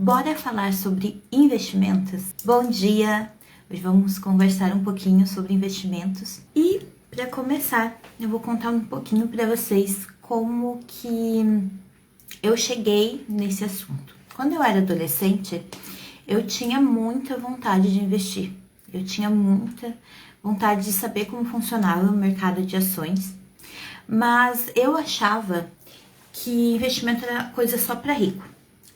Bora falar sobre investimentos? Bom dia! Hoje vamos conversar um pouquinho sobre investimentos e para começar, eu vou contar um pouquinho para vocês como que eu cheguei nesse assunto. Quando eu era adolescente, eu tinha muita vontade de investir. Eu tinha muita vontade de saber como funcionava o mercado de ações, mas eu achava que investimento era coisa só para rico.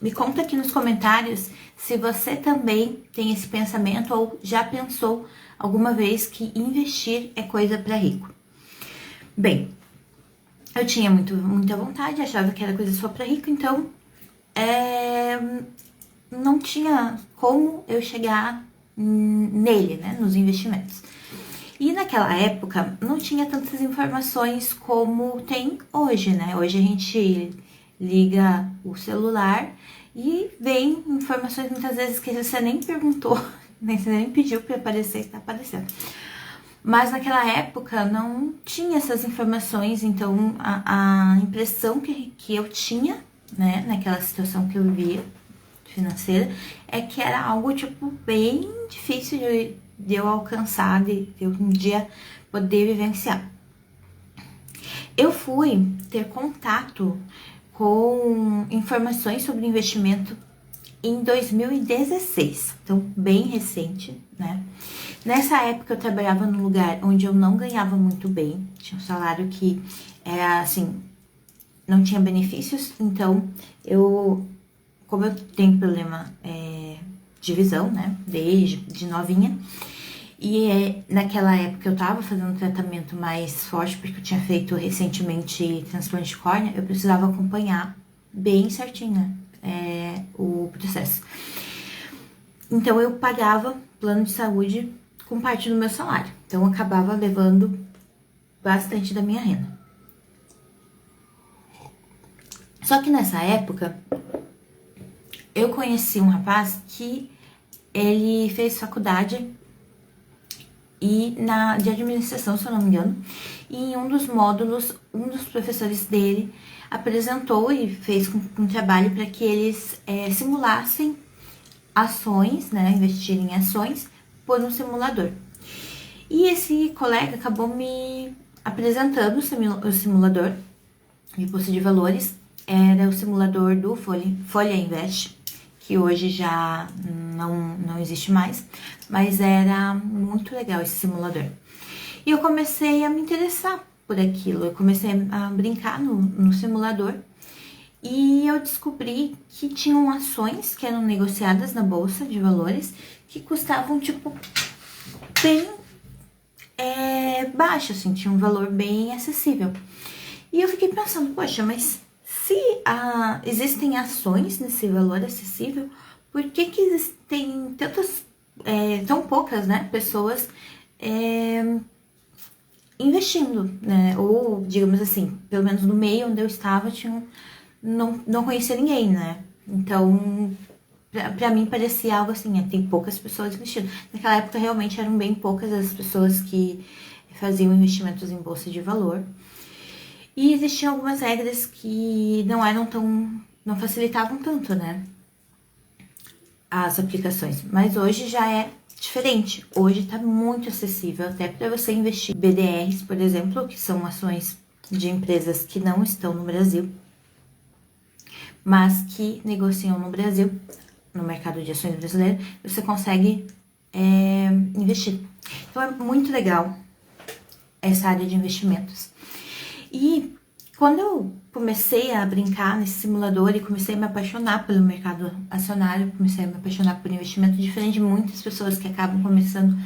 Me conta aqui nos comentários se você também tem esse pensamento ou já pensou alguma vez que investir é coisa para rico. Bem, eu tinha muita vontade, achava que era coisa só para rico, então não tinha como eu chegar nele, né, nos investimentos. E naquela época não tinha tantas informações como tem hoje, né? Hoje a gente liga o celular e vem informações muitas vezes que você nem perguntou, nem você nem pediu para aparecer, está aparecendo. Mas naquela época não tinha essas informações, então a impressão que eu tinha, né, naquela situação que eu vivia financeira, é que era algo tipo bem difícil de eu alcançar, de eu um dia poder vivenciar. Eu fui ter contato com informações sobre investimento em 2016, então bem recente, né? Nessa época eu trabalhava num lugar onde eu não ganhava muito bem, tinha um salário que era assim, não tinha benefícios, então como eu tenho problema de visão, né, desde novinha, e naquela época eu tava fazendo um tratamento mais forte, porque eu tinha feito recentemente transplante de córnea, eu precisava acompanhar bem certinho o processo. Então eu pagava plano de saúde com parte do meu salário, então eu acabava levando bastante da minha renda. Só que nessa época eu conheci um rapaz que ele fez faculdade de administração, se eu não me engano, e em um dos módulos, um dos professores dele apresentou e fez um trabalho para que eles simulassem ações, né, investirem em ações por um simulador. E esse colega acabou me apresentando o simulador de bolsa de valores, era o simulador do Folha Invest, que hoje já não existe mais, mas era muito legal esse simulador. E eu comecei a me interessar por aquilo, eu comecei a brincar no simulador e eu descobri que tinham ações que eram negociadas na bolsa de valores que custavam tipo bem baixo, assim, tinha um valor bem acessível. E eu fiquei pensando, poxa, mas se existem ações nesse valor acessível, por que existem tão poucas, né, pessoas investindo, né? Ou, digamos assim, pelo menos no meio onde eu estava, não conhecia ninguém, né? Então, pra mim parecia algo assim, tem poucas pessoas investindo. Naquela época, realmente, eram bem poucas as pessoas que faziam investimentos em bolsa de valor. E existiam algumas regras que não facilitavam tanto, né, as aplicações. Mas hoje já é diferente. Hoje está muito acessível até para você investir em BDRs, por exemplo, que são ações de empresas que não estão no Brasil, mas que negociam no Brasil, no mercado de ações brasileiro, você consegue investir. Então é muito legal essa área de investimentos. E quando eu comecei a brincar nesse simulador e comecei a me apaixonar pelo mercado acionário, comecei a me apaixonar por investimento, diferente de muitas pessoas que acabam começando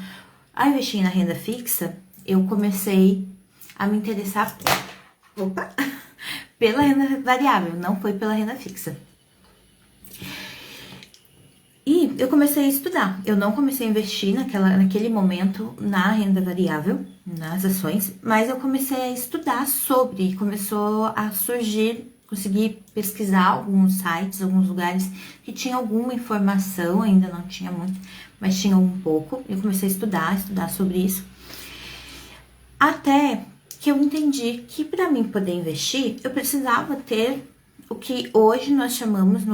a investir na renda fixa, eu comecei a me interessar pela renda variável, não foi pela renda fixa. E eu comecei a estudar. Eu não comecei a investir naquele momento na renda variável, nas ações, mas eu comecei a estudar sobre, começou a surgir, consegui pesquisar alguns sites, alguns lugares que tinham alguma informação, ainda não tinha muito, mas tinha um pouco. Eu comecei a estudar sobre isso, até que eu entendi que para mim poder investir, eu precisava ter o que hoje nós chamamos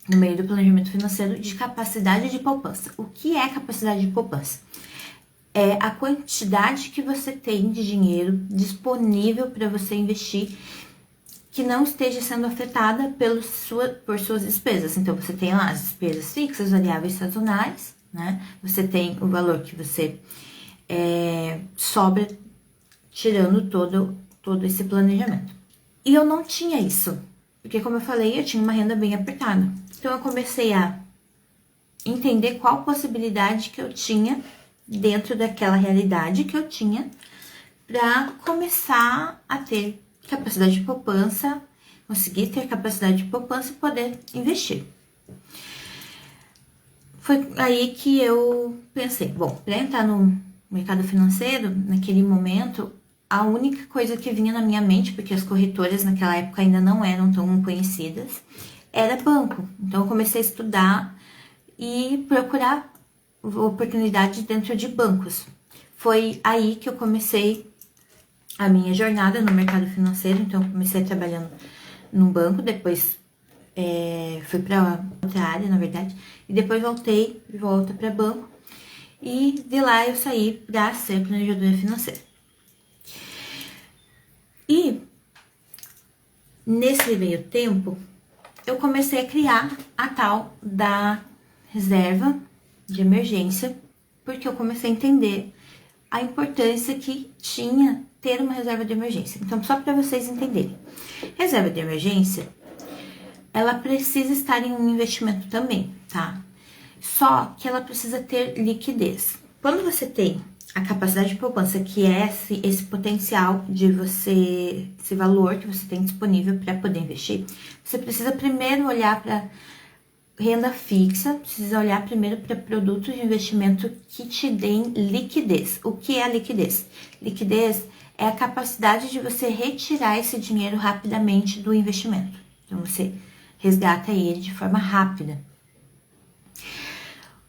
no meio do planejamento financeiro, de capacidade de poupança. O que é capacidade de poupança? É a quantidade que você tem de dinheiro disponível para você investir que não esteja sendo afetada por suas despesas. Então, você tem lá as despesas fixas, variáveis, sazonais, né? Você tem o valor que você sobra tirando todo esse planejamento. E eu não tinha isso, porque como eu falei, eu tinha uma renda bem apertada. Então, eu comecei a entender qual possibilidade que eu tinha dentro daquela realidade que eu tinha para começar a ter capacidade de poupança, conseguir ter capacidade de poupança e poder investir. Foi aí que eu pensei, bom, para entrar no mercado financeiro, naquele momento, a única coisa que vinha na minha mente, porque as corretoras naquela época ainda não eram tão conhecidas, era banco. Então eu comecei a estudar e procurar oportunidades dentro de bancos. Foi aí que eu comecei a minha jornada no mercado financeiro. Então eu comecei trabalhando num banco, depois fui para outra área, na verdade, e depois voltei de volta para banco, e de lá eu saí para ser planejadora financeira. E nesse meio tempo, eu comecei a criar a tal da reserva de emergência, porque eu comecei a entender a importância que tinha ter uma reserva de emergência. Então, só para vocês entenderem, reserva de emergência, ela precisa estar em um investimento também, tá? Só que ela precisa ter liquidez. Quando você tem a capacidade de poupança, que é esse potencial de você, esse valor que você tem disponível para poder investir, você precisa primeiro olhar para renda fixa, precisa olhar primeiro para produtos de investimento que te deem liquidez. O que é a liquidez? Liquidez é a capacidade de você retirar esse dinheiro rapidamente do investimento. Então, você resgata ele de forma rápida.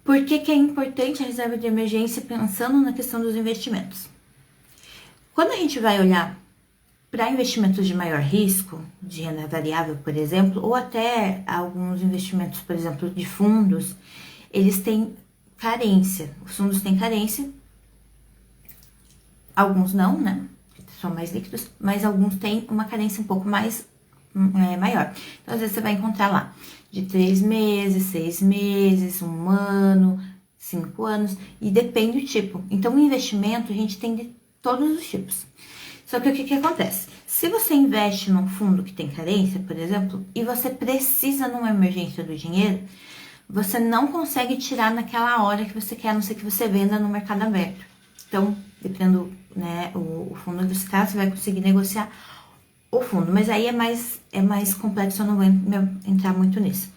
Por que que é importante a reserva de emergência pensando na questão dos investimentos? Quando a gente vai olhar para investimentos de maior risco, de renda variável, por exemplo, ou até alguns investimentos, por exemplo, de fundos, eles têm carência. Os fundos têm carência, alguns não, né? São mais líquidos, mas alguns têm uma carência um pouco mais maior. Então, às vezes você vai encontrar lá de 3 meses, 6 meses, 1 ano, 5 anos, e depende do tipo. Então, o investimento a gente tem de todos os tipos. Só que o que acontece? Se você investe num fundo que tem carência, por exemplo, e você precisa numa emergência do dinheiro, você não consegue tirar naquela hora que você quer, a não ser que você venda no mercado aberto. Então, dependendo, né, o fundo que você está, você vai conseguir negociar o fundo, mas aí é mais complexo, eu não vou entrar muito nisso.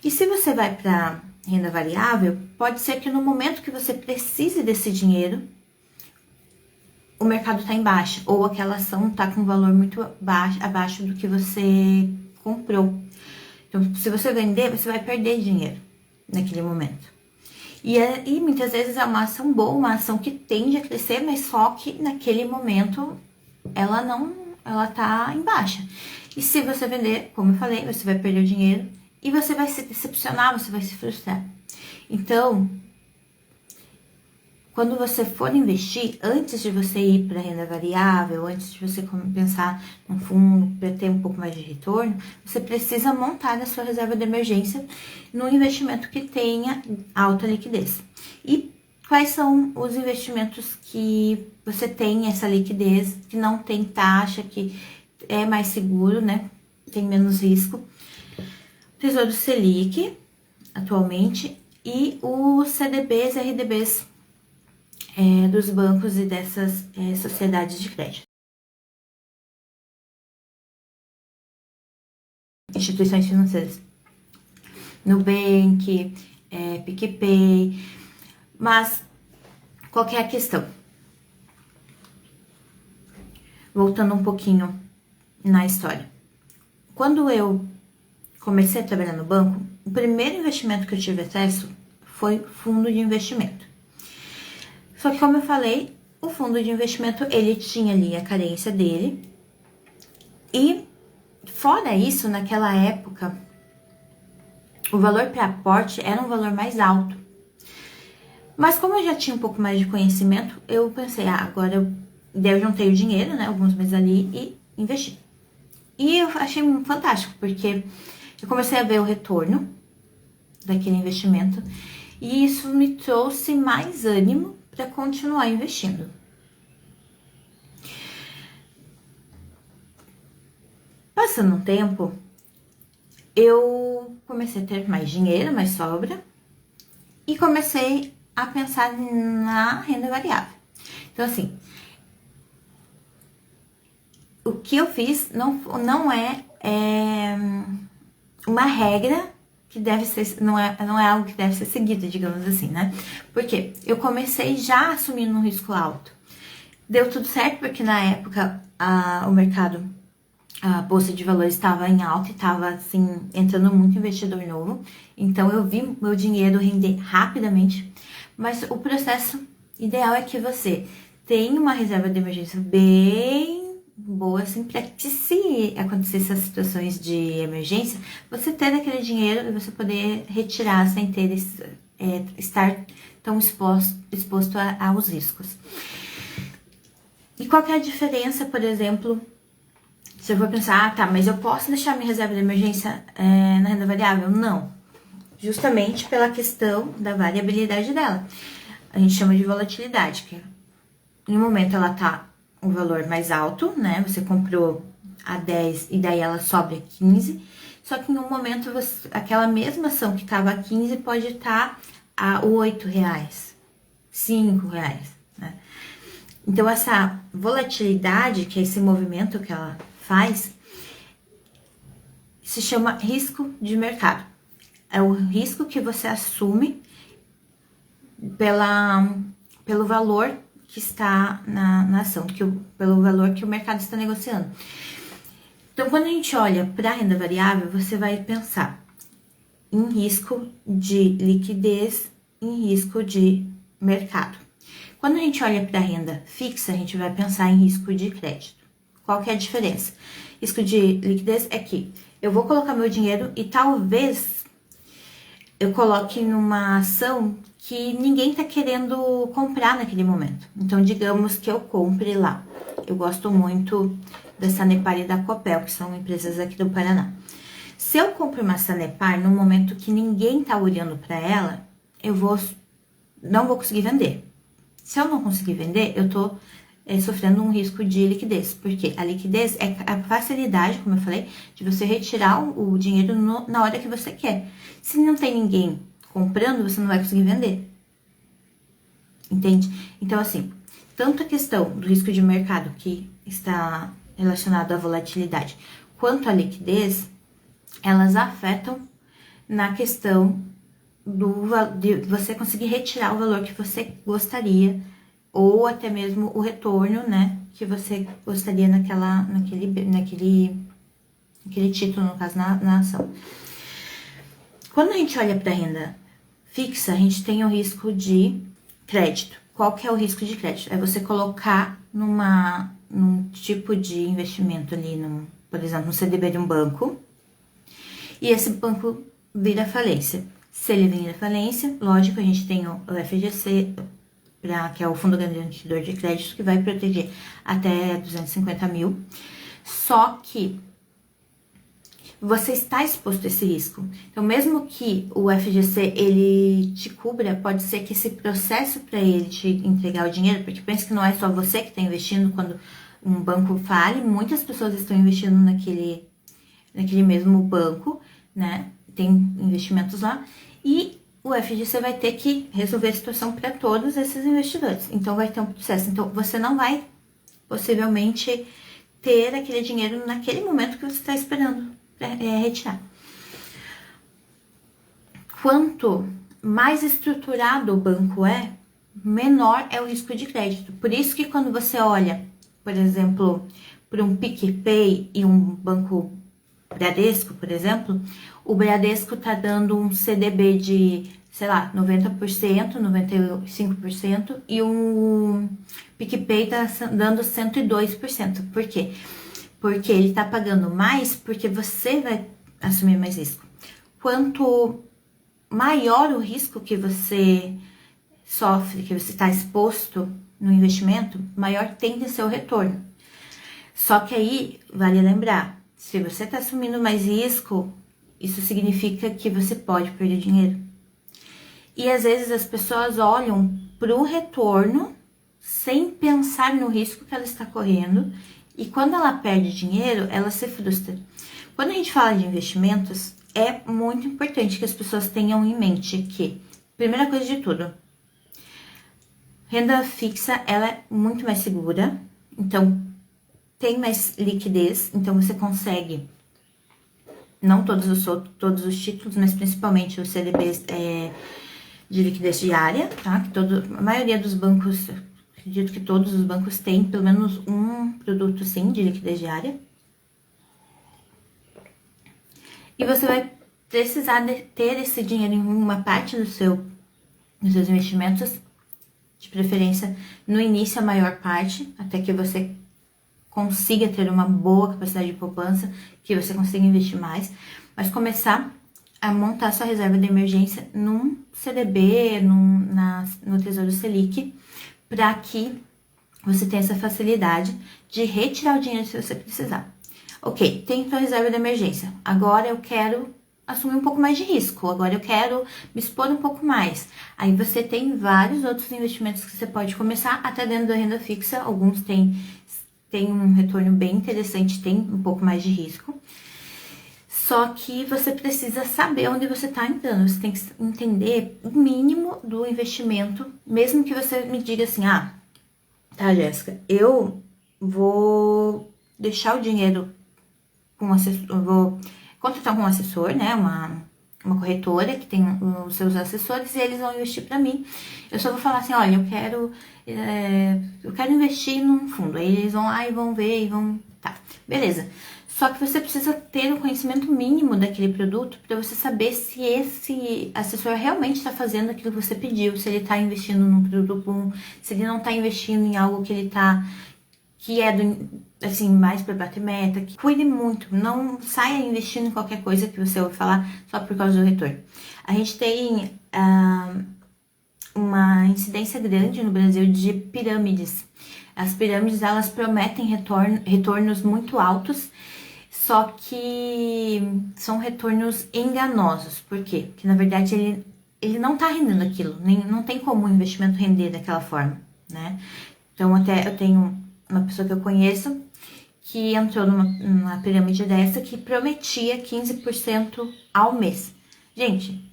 E se você vai para renda variável, pode ser que no momento que você precise desse dinheiro, o mercado está em baixa, ou aquela ação está com um valor muito abaixo do que você comprou. Então, se você vender, você vai perder dinheiro naquele momento. E muitas vezes é uma ação boa, uma ação que tende a crescer, mas só que naquele momento ela tá em baixa. E se você vender, como eu falei, você vai perder o dinheiro e você vai se decepcionar, você vai se frustrar. Então, quando você for investir, antes de você ir para renda variável, antes de você pensar num fundo para ter um pouco mais de retorno, você precisa montar a sua reserva de emergência num investimento que tenha alta liquidez. E quais são os investimentos que você tem essa liquidez, que não tem taxa, que é mais seguro, né? Tem menos risco. Tesouro Selic, atualmente, e os CDBs, RDBs dos bancos e dessas sociedades de crédito. Instituições financeiras. Nubank, PicPay. Mas, qual que é a questão? Voltando um pouquinho na história. Quando eu comecei a trabalhar no banco, o primeiro investimento que eu tive acesso foi fundo de investimento. Só que, como eu falei, o fundo de investimento, ele tinha ali a carência dele. E, fora isso, naquela época, o valor para aporte era um valor mais alto. Mas como eu já tinha um pouco mais de conhecimento, eu pensei, agora eu juntei o dinheiro, né, alguns meses ali e investi. E eu achei fantástico, porque eu comecei a ver o retorno daquele investimento e isso me trouxe mais ânimo para continuar investindo. Passando um tempo, eu comecei a ter mais dinheiro, mais sobra, e comecei a pensar na renda variável. Então, assim, o que eu fiz não é uma regra que deve ser, não é algo que deve ser seguido, digamos assim, né? Porque eu comecei já assumindo um risco alto. Deu tudo certo, porque na época o mercado, a bolsa de valores estava em alta e estava assim, entrando muito investidor novo. Então eu vi meu dinheiro render rapidamente. Mas o processo ideal é que você tenha uma reserva de emergência bem boa, assim, para que se acontecer essas situações de emergência, você ter aquele dinheiro e você poder retirar sem ter estar tão exposto aos riscos. E qual que é a diferença, por exemplo, se eu for pensar, tá, mas eu posso deixar minha reserva de emergência na renda variável? Não. Justamente pela questão da variabilidade dela. A gente chama de volatilidade, que em um momento ela tá um valor mais alto, né? Você comprou a 10 e daí ela sobe a 15. Só que em um momento aquela mesma ação que estava a 15 pode estar a 8 reais, 5 reais, né? Então essa volatilidade, que é esse movimento que ela faz, se chama risco de mercado. É o risco que você assume pelo valor que está na ação, pelo valor que o mercado está negociando. Então, quando a gente olha para a renda variável, você vai pensar em risco de liquidez, em risco de mercado. Quando a gente olha para a renda fixa, a gente vai pensar em risco de crédito. Qual que é a diferença? Risco de liquidez é que eu vou colocar meu dinheiro e talvez eu coloque numa ação que ninguém tá querendo comprar naquele momento. Então, digamos que eu compre lá. Eu gosto muito da Sanepar e da Copel, que são empresas aqui do Paraná. Se eu compro uma Sanepar no momento que ninguém tá olhando para ela, não vou conseguir vender. Se eu não conseguir vender, eu tô sofrendo um risco de liquidez, porque a liquidez é a facilidade, como eu falei, de você retirar o dinheiro na hora que você quer. Se não tem ninguém comprando, você não vai conseguir vender. Entende? Então, assim, tanto a questão do risco de mercado, que está relacionado à volatilidade, quanto a liquidez, elas afetam na questão de você conseguir retirar o valor que você gostaria, ou até mesmo o retorno, né, que você gostaria naquele título, no caso, na ação. Quando a gente olha para a renda fixa, a gente tem o risco de crédito. Qual que é o risco de crédito? É você colocar num tipo de investimento ali, por exemplo, no CDB de um banco, e esse banco vira falência. Se ele vir à falência, lógico, a gente tem o FGC, que é o Fundo Garantidor de Crédito, que vai proteger até 250 mil. Só que você está exposto a esse risco. Então, mesmo que o FGC ele te cubra, pode ser que esse processo para ele te entregar o dinheiro, porque pensa que não é só você que está investindo quando um banco fale, muitas pessoas estão investindo naquele mesmo banco, né? Tem investimentos lá, e o FGC vai ter que resolver a situação para todos esses investidores. Então, vai ter um processo. Então, você não vai, possivelmente, ter aquele dinheiro naquele momento que você está esperando retirar. Quanto mais estruturado o banco é, menor é o risco de crédito. Por isso que quando você olha, por exemplo, para um PicPay e um banco Bradesco, por exemplo, o Bradesco tá dando um CDB de, sei lá, 90%, 95%, e o PicPay tá dando 102%. Por quê? Porque ele tá pagando mais, porque você vai assumir mais risco. quanto maior o risco que você sofre, que você está exposto no investimento, maior tende a ser o retorno. Só que aí, vale lembrar, se você está assumindo mais risco, isso significa que você pode perder dinheiro. E às vezes as pessoas olham para o retorno sem pensar no risco que ela está correndo, e quando ela perde dinheiro, ela se frustra. Quando a gente fala de investimentos, é muito importante que as pessoas tenham em mente que, primeira coisa de tudo, renda fixa, ela é muito mais segura, então tem mais liquidez, então você consegue, não todos os títulos, mas principalmente os CDBs de liquidez diária, tá? Que a maioria dos bancos, acredito que todos os bancos têm pelo menos um produto, sim, de liquidez diária. E você vai precisar ter esse dinheiro em uma parte dos seus investimentos, de preferência no início a maior parte, até que você consiga ter uma boa capacidade de poupança, que você consiga investir mais, mas começar a montar sua reserva de emergência num CDB, no Tesouro Selic, para que você tenha essa facilidade de retirar o dinheiro se você precisar. Ok, tem sua reserva de emergência, agora eu quero assumir um pouco mais de risco, agora eu quero me expor um pouco mais. Aí você tem vários outros investimentos que você pode começar, até dentro da renda fixa, alguns têm um retorno bem interessante, tem um pouco mais de risco. Só que você precisa saber onde você está entrando, você tem que entender o mínimo do investimento, mesmo que você me diga assim, tá, Jéssica, eu vou deixar o dinheiro com um assessor, eu vou contratar um assessor, né, uma corretora que tem os seus assessores e eles vão investir para mim. Eu só vou falar assim, olha, eu quero investir num fundo. Aí eles vão lá e vão ver e vão... Tá, beleza. Só que você precisa ter o conhecimento mínimo daquele produto para você saber se esse assessor realmente está fazendo aquilo que você pediu, se ele está investindo num produto bom, se ele não está investindo em algo que é assim, mais para bater meta. Cuide muito, não saia investindo em qualquer coisa que você ouve falar só por causa do retorno. A gente tem uma incidência grande no Brasil de pirâmides. As pirâmides, elas prometem retornos muito altos, só que são retornos enganosos. Por quê? Porque, na verdade, ele não está rendendo aquilo, não tem como o investimento render daquela forma, né? Então, até eu tenho uma pessoa que eu conheço que entrou numa pirâmide dessa que prometia 15% ao mês. Gente,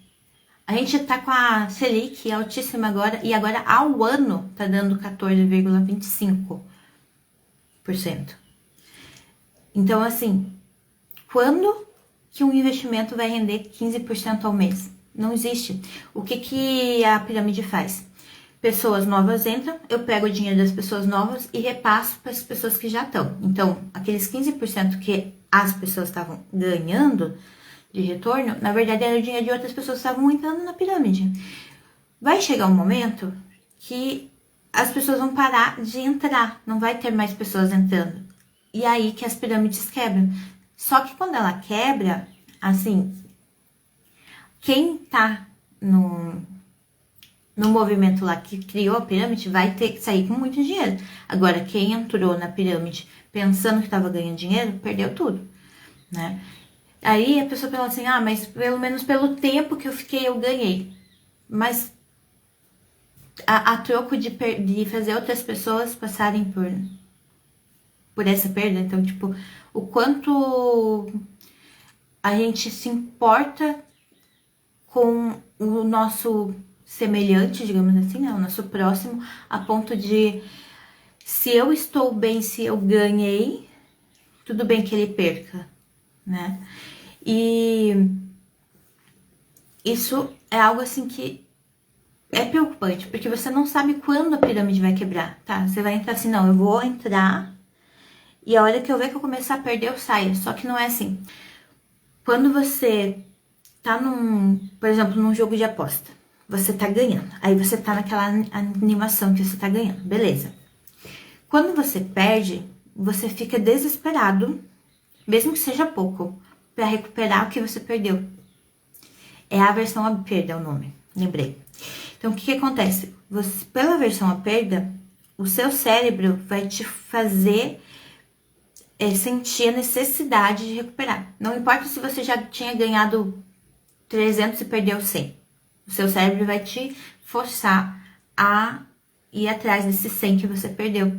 a gente tá com a Selic altíssima agora, e agora ao ano tá dando 14,25%. Então, assim, quando que um investimento vai render 15% ao mês? Não existe. O que a pirâmide faz? Pessoas novas entram, eu pego o dinheiro das pessoas novas e repasso para as pessoas que já estão. Então, aqueles 15% que as pessoas estavam ganhando de retorno, na verdade era o dinheiro de outras pessoas que estavam entrando na pirâmide. Vai chegar um momento que as pessoas vão parar de entrar, não vai ter mais pessoas entrando. E aí que as pirâmides quebram. Só que quando ela quebra, assim, quem tá no movimento lá que criou a pirâmide vai ter que sair com muito dinheiro. Agora, quem entrou na pirâmide pensando que estava ganhando dinheiro, perdeu tudo, né? Aí a pessoa fala assim, mas pelo menos pelo tempo que eu fiquei, eu ganhei. Mas a troco de fazer outras pessoas passarem por essa perda, então, tipo, o quanto a gente se importa com o nosso semelhante, digamos assim, né? O nosso próximo, a ponto de, se eu estou bem, se eu ganhei, tudo bem que ele perca, né? E isso é algo assim que é preocupante, porque você não sabe quando a pirâmide vai quebrar, tá? Você vai entrar assim, não, eu vou entrar e a hora que eu ver que eu começar a perder, eu saio. Só que não é assim. Quando você tá por exemplo, num jogo de aposta, você tá ganhando, aí você tá naquela animação que você tá ganhando, beleza. Quando você perde, você fica desesperado, mesmo que seja pouco, para recuperar o que você perdeu. É a aversão à perda, é o nome, lembrei. Então, o que acontece? Pela aversão à perda, o seu cérebro vai te fazer sentir a necessidade de recuperar. Não importa se você já tinha ganhado 300 e perdeu 100. O seu cérebro vai te forçar a ir atrás desse 100 que você perdeu.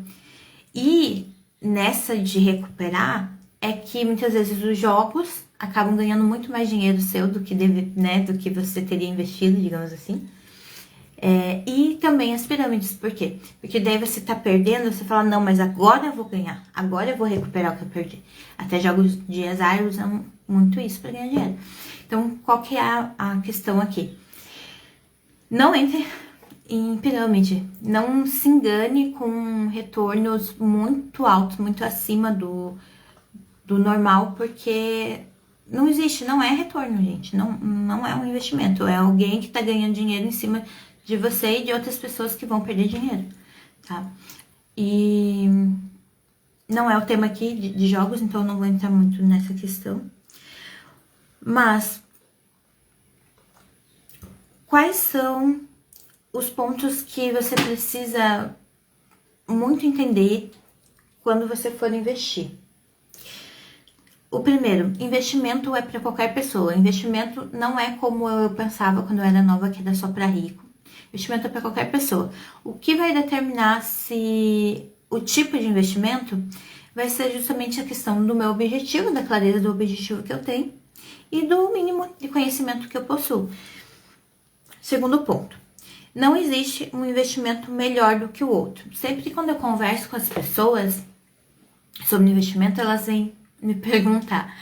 E nessa de recuperar, é que muitas vezes os jogos acabam ganhando muito mais dinheiro seu do que do que você teria investido, digamos assim. E também as pirâmides, por quê? Porque daí você tá perdendo, você fala, não, mas agora eu vou ganhar, agora eu vou recuperar o que eu perdi. Até jogos de azar usam muito isso para ganhar dinheiro. Então, qual que é a questão aqui? Não entre em pirâmide, não se engane com retornos muito altos, muito acima do normal, porque não existe, não é retorno, gente, não é um investimento, é alguém que tá ganhando dinheiro em cima de você e de outras pessoas que vão perder dinheiro, tá? E não é o tema aqui de jogos, então eu não vou entrar muito nessa questão. Mas quais são os pontos que você precisa muito entender quando você for investir? O primeiro, investimento é para qualquer pessoa. Investimento não é como eu pensava quando eu era nova, que era só para rico. Investimento é para qualquer pessoa. O que vai determinar se o tipo de investimento vai ser justamente a questão do meu objetivo, da clareza do objetivo que eu tenho e do mínimo de conhecimento que eu possuo. Segundo ponto, não existe um investimento melhor do que o outro. Sempre que quando eu converso com as pessoas sobre investimento, elas vêm me perguntar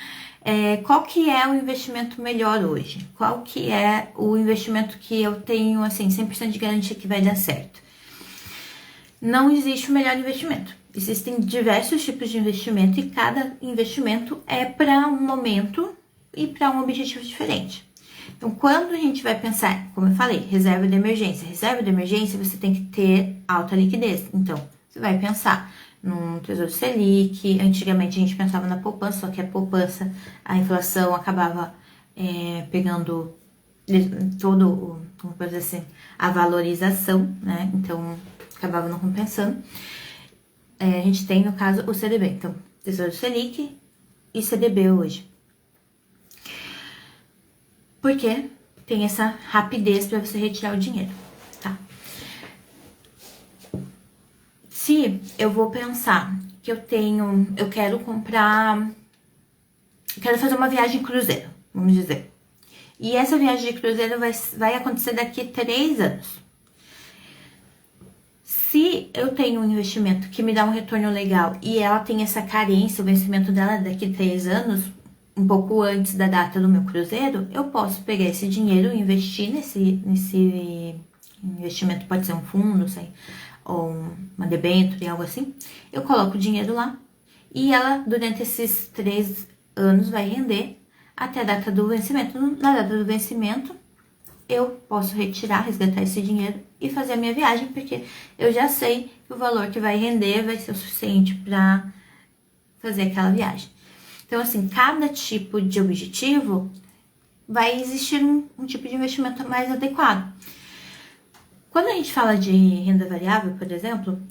qual que é o investimento melhor hoje? Qual que é o investimento que eu tenho, assim, 100% de garantia que vai dar certo? Não existe o melhor investimento. Existem diversos tipos de investimento e cada investimento é para um momento e para um objetivo diferente. Então, quando a gente vai pensar, como eu falei, reserva de emergência. Reserva de emergência, você tem que ter alta liquidez. Então, você vai pensar num Tesouro Selic. Antigamente a gente pensava na poupança, só que a poupança, a inflação acabava pegando todo, como pode dizer assim, a valorização, né? Então, acabava não compensando. A gente tem, no caso, o CDB. Então, Tesouro Selic e CDB hoje. Porque tem essa rapidez para você retirar o dinheiro, tá? Se eu vou pensar que eu quero fazer uma viagem cruzeiro, vamos dizer. E essa viagem de cruzeiro vai acontecer daqui a 3 anos. Se eu tenho um investimento que me dá um retorno legal e ela tem essa carência, o vencimento dela é daqui a 3 anos, um pouco antes da data do meu cruzeiro, eu posso pegar esse dinheiro e investir nesse investimento, pode ser um fundo, ou uma debênture, algo assim. Eu coloco o dinheiro lá e ela, durante esses 3 anos, vai render até a data do vencimento. Na data do vencimento, eu posso resgatar esse dinheiro e fazer a minha viagem, porque eu já sei que o valor que vai render vai ser o suficiente para fazer aquela viagem. Então, assim, cada tipo de objetivo vai existir um tipo de investimento mais adequado. Quando a gente fala de renda variável, por exemplo,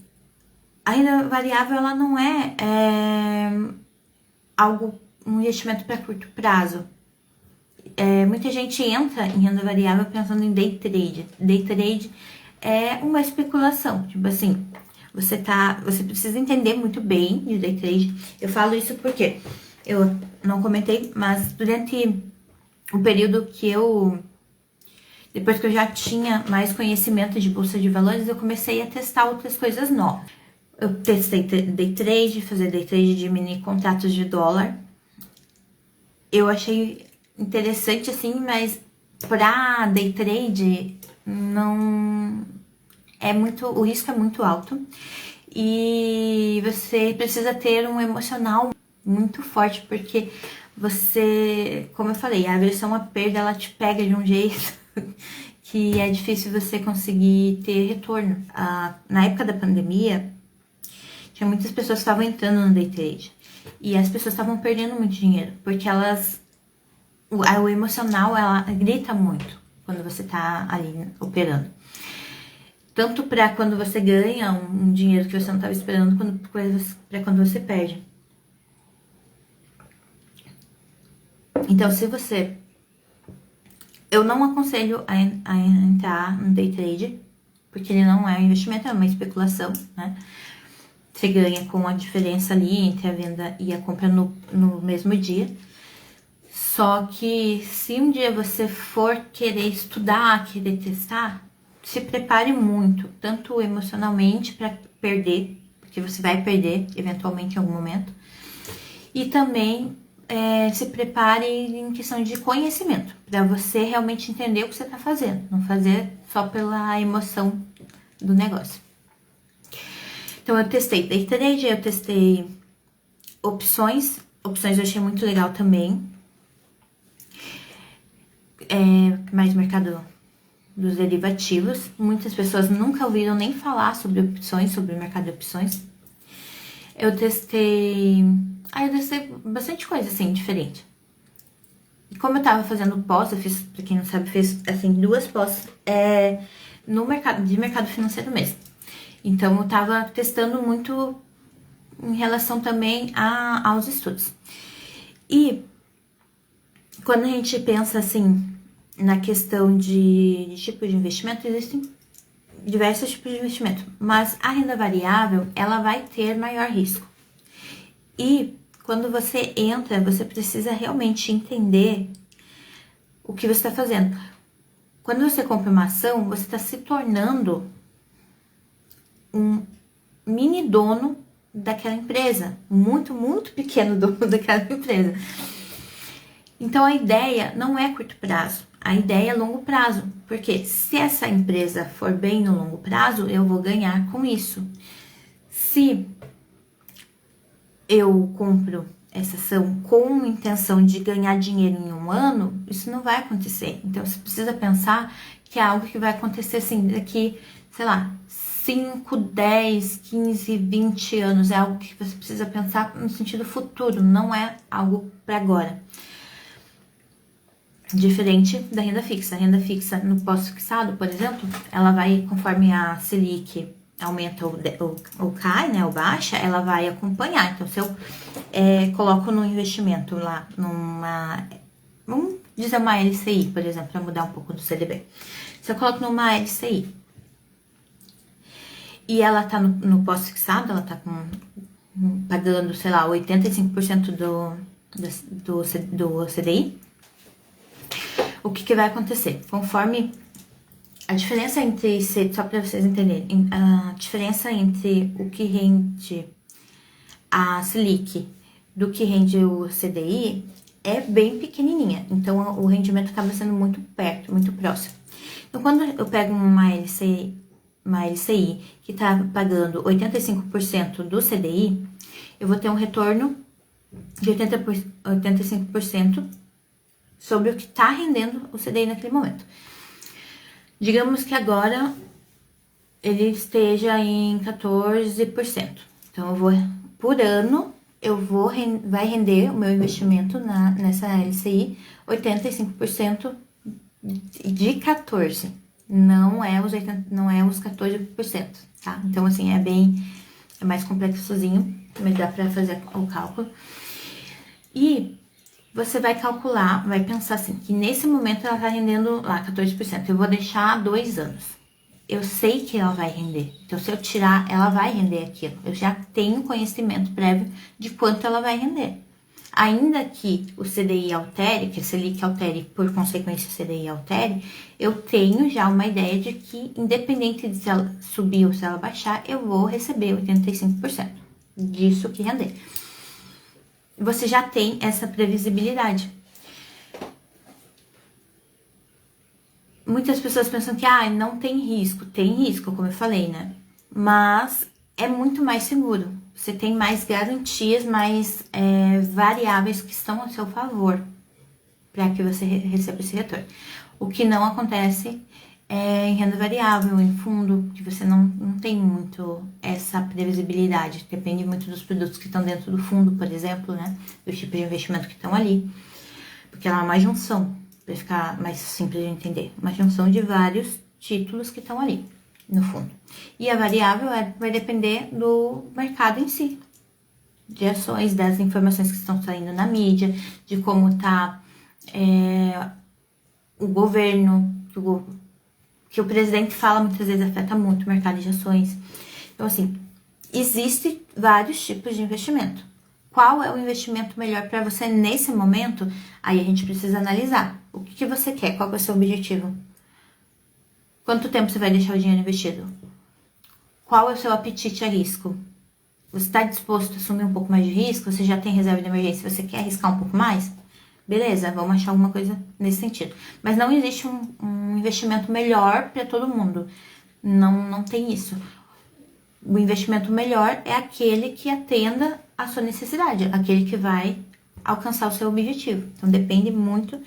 a renda variável ela não é um investimento para curto prazo. Muita gente entra em renda variável pensando em day trade. Day trade é uma especulação, tipo assim, você precisa entender muito bem de day trade. Eu falo isso porque eu não comentei, mas durante o período depois que eu já tinha mais conhecimento de bolsa de valores, eu comecei a testar outras coisas novas. Eu testei day trade, fazer day trade de mini contratos de dólar. Eu achei interessante assim, mas para day trade não é muito, o risco é muito alto e você precisa ter um emocional muito forte, porque você, como eu falei, a aversão à perda, ela te pega de um jeito que é difícil você conseguir ter retorno. Na época da pandemia, tinha muitas pessoas que estavam entrando no day trade e as pessoas estavam perdendo muito dinheiro, porque elas o emocional, ela grita muito quando você tá ali operando. Tanto para quando você ganha um dinheiro que você não estava esperando, quanto para quando você perde. Então, se você... Eu não aconselho a entrar no day trade, porque ele não é um investimento, é uma especulação, né? Você ganha com a diferença ali entre a venda e a compra no mesmo dia. Só que se um dia você for querer estudar, querer testar, se prepare muito, tanto emocionalmente para perder, porque você vai perder eventualmente em algum momento, e também se prepare em questão de conhecimento, para você realmente entender o que você está fazendo, não fazer só pela emoção do negócio. Então eu testei day trade, eu testei opções eu achei muito legal também. Mais mercado dos derivativos. Muitas pessoas nunca ouviram nem falar sobre opções, sobre o mercado de opções. Eu testei bastante coisa, assim, diferente. E como eu tava fazendo pós, eu fiz, pra quem não sabe, fiz, assim, 2 pós no mercado financeiro mesmo. Então, eu tava testando muito em relação também aos estudos. E quando a gente pensa, assim, na questão de tipo de investimento, existem diversos tipos de investimento, mas a renda variável, ela vai ter maior risco. E quando você entra, você precisa realmente entender o que você está fazendo. Quando você compra uma ação, você está se tornando um mini dono daquela empresa, muito, muito pequeno dono daquela empresa. Então a ideia não é curto prazo, a ideia é longo prazo, porque se essa empresa for bem no longo prazo, eu vou ganhar com isso. Se eu compro essa ação com intenção de ganhar dinheiro em um ano, isso não vai acontecer. Então você precisa pensar que é algo que vai acontecer assim daqui, sei lá, 5, 10, 15, 20 anos. É algo que você precisa pensar no sentido futuro, não é algo para agora. Diferente da renda fixa. A renda fixa no pós-fixado, por exemplo, ela vai, conforme a Selic aumenta ou cai, né, ou baixa, ela vai acompanhar. Então, se eu coloco no investimento lá, vamos dizer uma LCI, por exemplo, para mudar um pouco do CDB. Se eu coloco numa LCI e ela tá no pós-fixado, ela tá pagando, sei lá, 85% do CDI, o que vai acontecer? Conforme a diferença entre, só para vocês entenderem, a diferença entre o que rende a Selic do que rende o CDI é bem pequenininha. Então, o rendimento acaba sendo muito perto, muito próximo. Então, quando eu pego uma LCI que está pagando 85% do CDI, eu vou ter um retorno de 85% sobre o que está rendendo o CDI naquele momento. Digamos que agora ele esteja em 14%. Então, por ano, vai render o meu investimento nessa LCI 85% de 14%. Não é os 14%, tá? Então, assim, é mais complexo sozinho, mas dá para fazer o cálculo. E você vai calcular, vai pensar assim, que nesse momento ela tá rendendo lá 14%. Eu vou deixar 2 anos. Eu sei que ela vai render. Então, se eu tirar, ela vai render aquilo. Eu já tenho conhecimento prévio de quanto ela vai render. Ainda que o CDI altere, que a Selic altere, por consequência o CDI altere, eu tenho já uma ideia de que, independente de se ela subir ou se ela baixar, eu vou receber 85% disso que render. Você já tem essa previsibilidade. Muitas pessoas pensam que não tem risco. Tem risco, como eu falei, né? Mas é muito mais seguro. Você tem mais garantias, mais variáveis que estão a seu favor para que você receba esse retorno. O que não acontece em renda variável, em fundo, que você não tem muito essa previsibilidade. Depende muito dos produtos que estão dentro do fundo, por exemplo, né? Dos tipos de investimento que estão ali. porque ela é uma junção, para ficar mais simples de entender. Uma junção de vários títulos que estão ali, no fundo. E a variável vai depender do mercado em si, de ações, das informações que estão saindo na mídia, de como está o governo, que o presidente fala muitas vezes afeta muito o mercado de ações. Então, assim, existem vários tipos de investimento. Qual é o investimento melhor para você nesse momento? Aí a gente precisa analisar. O que você quer? Qual é o seu objetivo? Quanto tempo você vai deixar o dinheiro investido? Qual é o seu apetite a risco? Você está disposto a assumir um pouco mais de risco? Você já tem reserva de emergência? Você quer arriscar um pouco mais? Beleza, vamos achar alguma coisa nesse sentido. Mas não existe um investimento melhor para todo mundo. Não tem isso. O investimento melhor é aquele que atenda à sua necessidade, aquele que vai alcançar o seu objetivo. Então, depende muito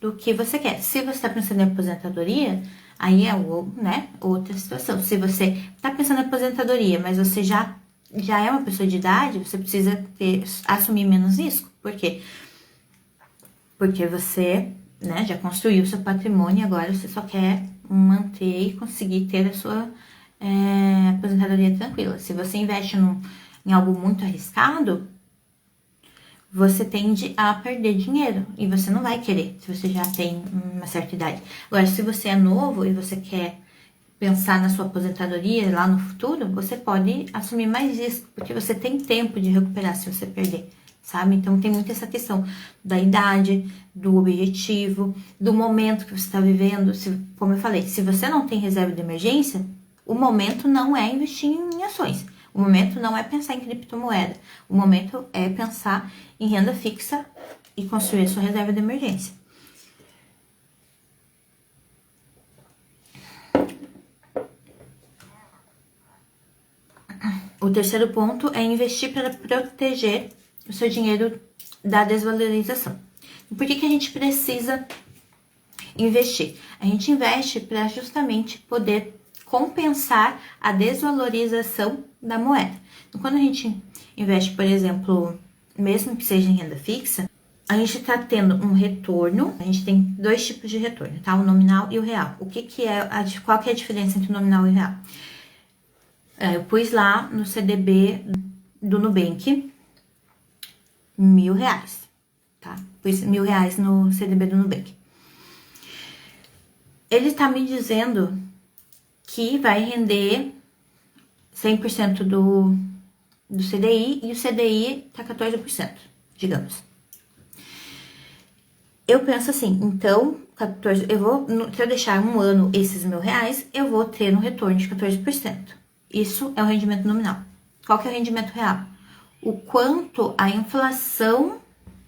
do que você quer. Se você está pensando em aposentadoria, aí é outra situação. Se você está pensando em aposentadoria, mas você já é uma pessoa de idade, você precisa assumir menos risco. Por quê? Porque você já construiu o seu patrimônio e agora você só quer manter e conseguir ter a sua aposentadoria tranquila. Se você investe em algo muito arriscado, você tende a perder dinheiro e você não vai querer, se você já tem uma certa idade. Agora, se você é novo e você quer pensar na sua aposentadoria lá no futuro, você pode assumir mais risco, porque você tem tempo de recuperar se você perder, sabe? Então, tem muito essa questão da idade, do objetivo, do momento que você está vivendo. Como eu falei, se você não tem reserva de emergência, o momento não é investir em ações. O momento não é pensar em criptomoeda. O momento é pensar em renda fixa e construir a sua reserva de emergência. O terceiro ponto é investir para proteger o seu dinheiro da desvalorização. E por que a gente precisa investir? A gente investe para justamente poder compensar a desvalorização da moeda. Então, quando a gente investe, por exemplo, mesmo que seja em renda fixa, a gente está tendo um retorno. A gente tem dois tipos de retorno, tá? O nominal e o real. Qual que é a diferença entre o nominal e o real? Eu pus lá no CDB do Nubank R$1.000, tá? Pus R$1.000 no CDB do Nubank. Ele está me dizendo que vai render 100% do CDI e o CDI tá 14%, digamos. Eu penso assim, então, 14, se eu deixar um ano esses R$1.000, eu vou ter um retorno de 14%. Isso é o rendimento nominal. Qual que é o rendimento real? O quanto a inflação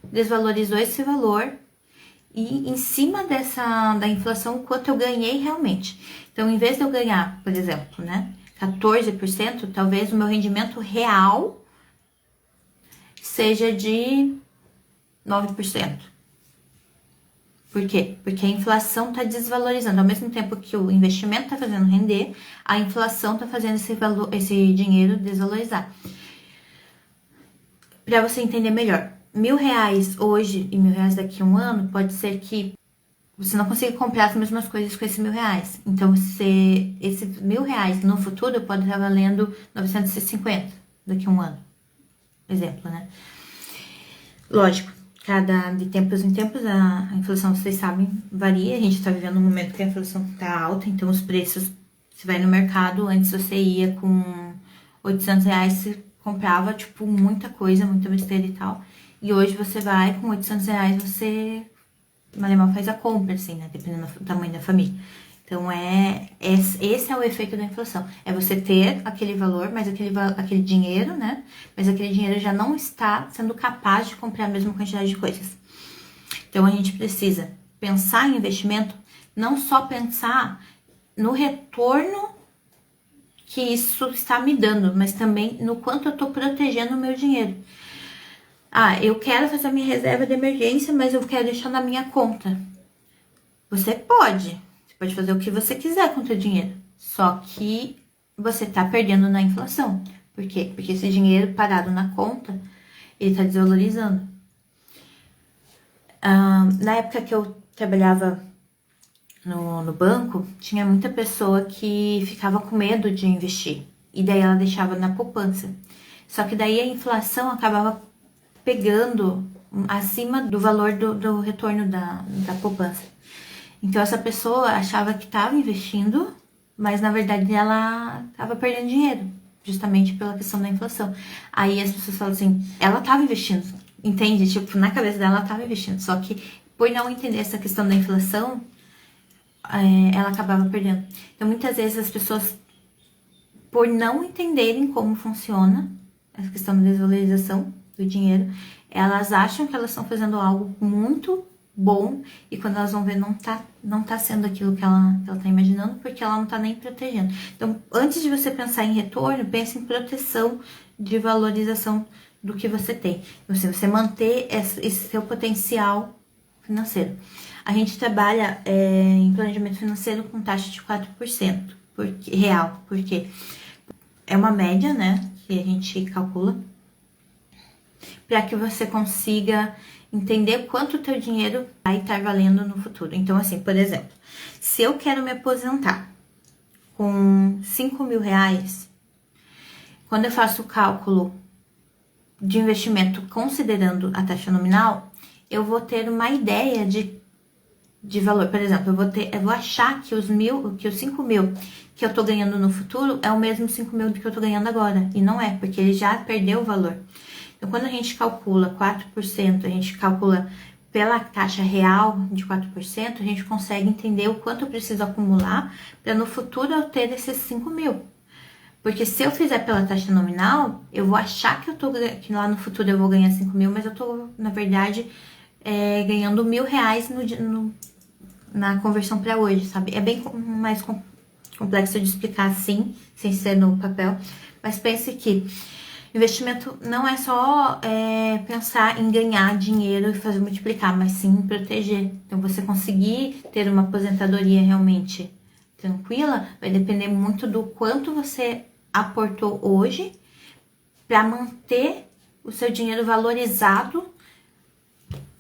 desvalorizou esse valor e em cima da inflação, o quanto eu ganhei realmente. Então, em vez de eu ganhar, por exemplo, 14%, talvez o meu rendimento real seja de 9%. Por quê? Porque a inflação está desvalorizando. Ao mesmo tempo que o investimento está fazendo render, a inflação está fazendo esse dinheiro desvalorizar. Para você entender melhor, R$1.000 hoje e R$1.000 daqui a um ano, pode ser que você não consiga comprar as mesmas coisas com esses R$1.000. Então, esse R$1.000 no futuro pode estar valendo 950 daqui a um ano. Exemplo, né? Lógico, de tempos em tempos, a inflação, vocês sabem, varia. A gente está vivendo um momento que a inflação está alta, então os preços, você vai no mercado, antes você ia com R$800, você comprava, tipo, muita coisa, muita besteira e tal. E hoje você vai com R$800, você mal faz a compra, assim, né? Dependendo do tamanho da família. Então, esse é o efeito da inflação. É você ter aquele valor, mas aquele dinheiro, né? Mas aquele dinheiro já não está sendo capaz de comprar a mesma quantidade de coisas. Então, a gente precisa pensar em investimento, não só pensar no retorno que isso está me dando, mas também no quanto eu estou protegendo o meu dinheiro. Eu quero fazer a minha reserva de emergência, mas eu quero deixar na minha conta. Você pode fazer o que você quiser com o seu dinheiro, só que você tá perdendo na inflação. Por quê? Porque esse dinheiro parado na conta, ele tá desvalorizando. Na época que eu trabalhava no banco, tinha muita pessoa que ficava com medo de investir. E daí ela deixava na poupança. Só que daí a inflação acabava pegando acima do valor do retorno da poupança. Então essa pessoa achava que estava investindo, mas na verdade ela estava perdendo dinheiro, justamente pela questão da inflação. Aí as pessoas falam assim, ela estava investindo, entende? Tipo, na cabeça dela ela estava investindo, só que por não entender essa questão da inflação, ela acabava perdendo. Então muitas vezes as pessoas, por não entenderem como funciona essa questão da desvalorização do dinheiro, elas acham que elas estão fazendo algo muito bom e quando elas vão ver não tá sendo aquilo que ela tá imaginando, porque ela não tá nem protegendo. Então, antes de você pensar em retorno, pense em proteção de valorização do que você tem. Você manter esse seu potencial financeiro. A gente trabalha em planejamento financeiro com taxa de 4% real, porque é uma média, né, que a gente calcula para que você consiga entender quanto o teu dinheiro vai estar valendo no futuro. Então, assim, por exemplo, se eu quero me aposentar com 5 mil reais, quando eu faço o cálculo de investimento considerando a taxa nominal, eu vou ter uma ideia de valor. Por exemplo, eu vou achar que os 5 mil que eu tô ganhando no futuro é o mesmo 5 mil que eu tô ganhando agora. E não é, porque ele já perdeu o valor. Então, quando a gente calcula 4%, a gente calcula pela taxa real de 4%, a gente consegue entender o quanto eu preciso acumular para no futuro eu ter esses 5 mil. Porque se eu fizer pela taxa nominal, eu vou achar que lá no futuro eu vou ganhar 5 mil, mas eu tô, na verdade, ganhando R$ 1.000 na conversão para hoje, sabe? É bem mais complexo de explicar assim, sem ser no papel, mas pense que investimento não é só pensar em ganhar dinheiro e fazer multiplicar, mas sim proteger. Então, você conseguir ter uma aposentadoria realmente tranquila vai depender muito do quanto você aportou hoje para manter o seu dinheiro valorizado,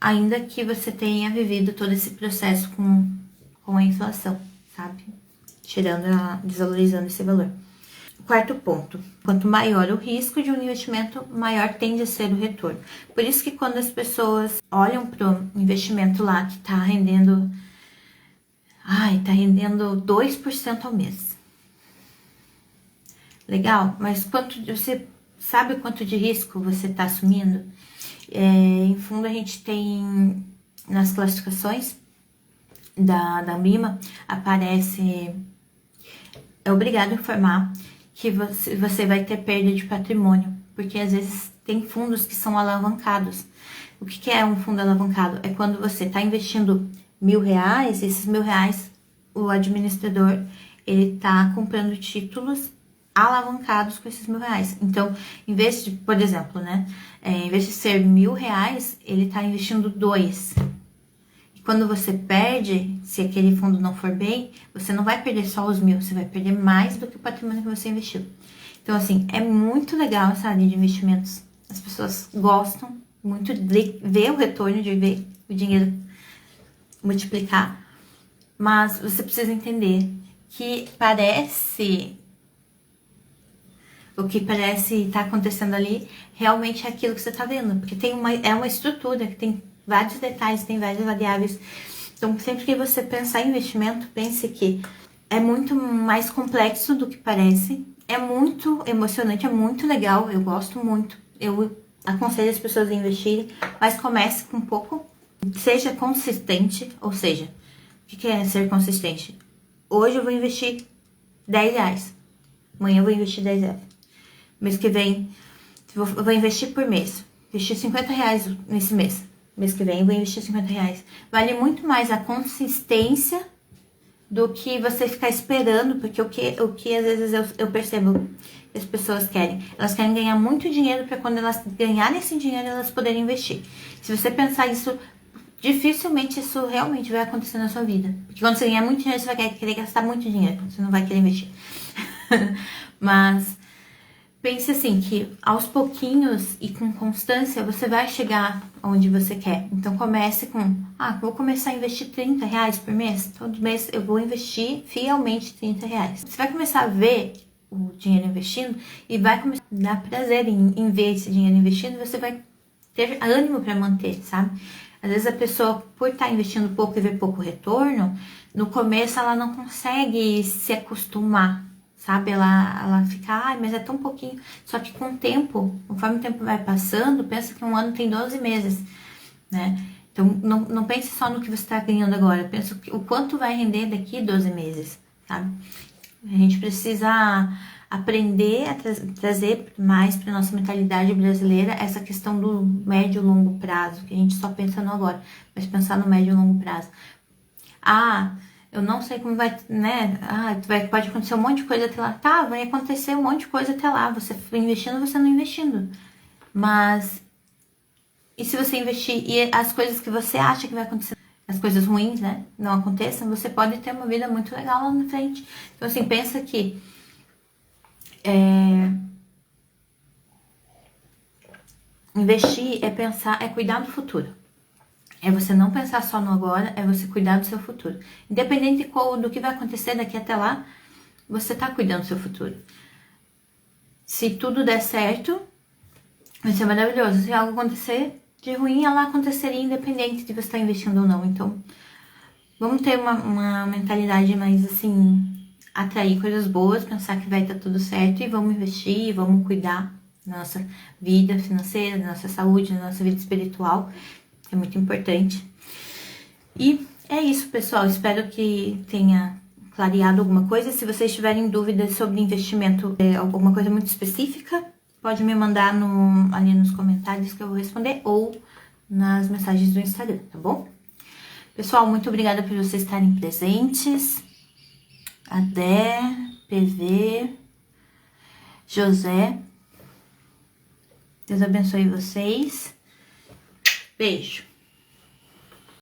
ainda que você tenha vivido todo esse processo com a inflação, sabe? Desvalorizando esse valor. Quarto ponto, quanto maior o risco de um investimento, maior tende a ser o retorno. Por isso que quando as pessoas olham para o investimento lá que tá rendendo 2% ao mês. Legal, mas você sabe quanto de risco você está assumindo? Em fundo, a gente tem nas classificações da Ambima, aparece, é obrigado a informar que você vai ter perda de patrimônio, porque às vezes tem fundos que são alavancados. O que é um fundo alavancado? É quando você está investindo R$ 1.000, esses R$ 1.000, o administrador, ele está comprando títulos alavancados com esses R$ 1.000. Então, em vez de, por exemplo, né, em vez de ser R$ 1.000, ele está investindo 2. Quando você perde, se aquele fundo não for bem, você não vai perder só os 1.000, você vai perder mais do que o patrimônio que você investiu. Então, assim, é muito legal essa área de investimentos. As pessoas gostam muito de ver o retorno, de ver o dinheiro multiplicar. Mas você precisa entender que o que parece estar acontecendo ali realmente é aquilo que você está vendo. Porque é uma estrutura que tem vários detalhes, tem várias variáveis. Então, sempre que você pensar em investimento, pense que é muito mais complexo do que parece. É muito emocionante, é muito legal, eu gosto muito. Eu aconselho as pessoas a investirem, mas comece com um pouco. Seja consistente, ou seja, o que é ser consistente? Hoje eu vou investir R$ 10. Amanhã eu vou investir R$ 10. Mês que vem, eu vou investir por mês. Investir R$ 50 nesse mês. Mês que vem eu vou investir R$ 50. Vale muito mais a consistência do que você ficar esperando, porque o que às vezes eu percebo que as pessoas querem. Elas querem ganhar muito dinheiro para quando elas ganharem esse dinheiro, elas poderem investir. Se você pensar isso, dificilmente isso realmente vai acontecer na sua vida. Porque quando você ganhar muito dinheiro, você vai querer gastar muito dinheiro. Você não vai querer investir. Mas pense assim, que aos pouquinhos e com constância você vai chegar onde você quer. Então comece com, vou começar a investir R$30 por mês. Todo mês eu vou investir fielmente R$30. Você vai começar a ver o dinheiro investindo e vai começar a dar prazer em ver esse dinheiro investindo, você vai ter ânimo para manter, sabe? Às vezes a pessoa, por estar investindo pouco e ver pouco retorno, no começo ela não consegue se acostumar, sabe? Ela fica, mas é tão pouquinho. Só que com o tempo, conforme o tempo vai passando, pensa que um ano tem 12 meses, né? Então não pense só no que você está ganhando agora, pensa o quanto vai render daqui 12 meses, sabe? A gente precisa aprender a trazer mais para nossa mentalidade brasileira essa questão do médio e longo prazo, que a gente só pensa no agora, mas pensar no médio e longo prazo. Eu não sei como vai, né? Pode acontecer um monte de coisa até lá. Tá, vai acontecer um monte de coisa até lá. Você investindo, você não investindo. Mas, e se você investir e as coisas que você acha que vai acontecer, as coisas ruins, né, não aconteçam, você pode ter uma vida muito legal lá na frente. Então, assim, pensa que investir é pensar, é cuidar do futuro. É você não pensar só no agora, é você cuidar do seu futuro. Independente do que vai acontecer daqui até lá, você tá cuidando do seu futuro. Se tudo der certo, vai ser maravilhoso. Se algo acontecer de ruim, ela aconteceria independente de você estar investindo ou não. Então, vamos ter uma mentalidade mais assim, atrair coisas boas, pensar que vai estar tudo certo e vamos investir, vamos cuidar da nossa vida financeira, da nossa saúde, da nossa vida espiritual, que é muito importante. E é isso, pessoal. Espero que tenha clareado alguma coisa. Se vocês tiverem dúvidas sobre investimento, alguma coisa muito específica, pode me mandar ali nos comentários que eu vou responder ou nas mensagens do Instagram, tá bom? Pessoal, muito obrigada por vocês estarem presentes. Adé, PV, José. Deus abençoe vocês. Beijo.